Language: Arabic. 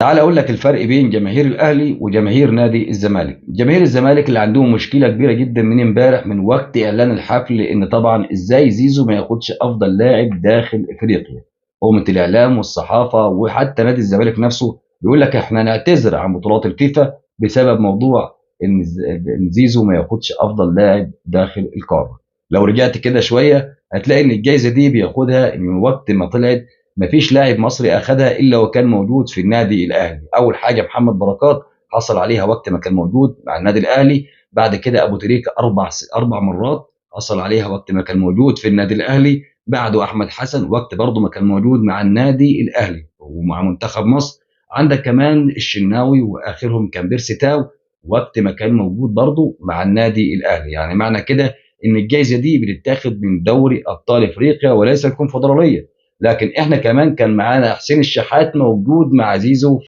تعال اقول لك الفرق بين جماهير الاهلي وجماهير نادي الزمالك. جماهير الزمالك اللي عندهم مشكله كبيره جدا من امبارح من وقت اعلان الحفل، ان طبعا ازاي زيزو ما ياخدش افضل لاعب داخل افريقيا. قومه الاعلام والصحافه وحتى نادي الزمالك نفسه بيقول لك احنا نعتذر عن بطولات الفيفا بسبب موضوع إن زيزو ما ياخدش افضل لاعب داخل القاره. لو رجعت كده شويه هتلاقي ان الجائزه دي بياخدها من وقت ما طلعت مفيش لاعب مصري اخذها الا وكان موجود في النادي الاهلي. اول حاجه محمد بركات حصل عليها وقت ما كان موجود مع النادي الاهلي. بعد كده ابو تريكه اربع مرات حصل عليها وقت ما كان موجود في النادي الاهلي. بعده احمد حسن وقت برضه ما كان موجود مع النادي الاهلي ومع منتخب مصر. عندك كمان الشناوي واخرهم كان بيرسي تاو وقت ما كان موجود برضه مع النادي الاهلي. يعني معنى كده ان الجائزه دي بتتاخد من دوري ابطال افريقيا وليس الكونفدراليه. لكن احنا كمان كان معانا حسين الشحات موجود مع زيزو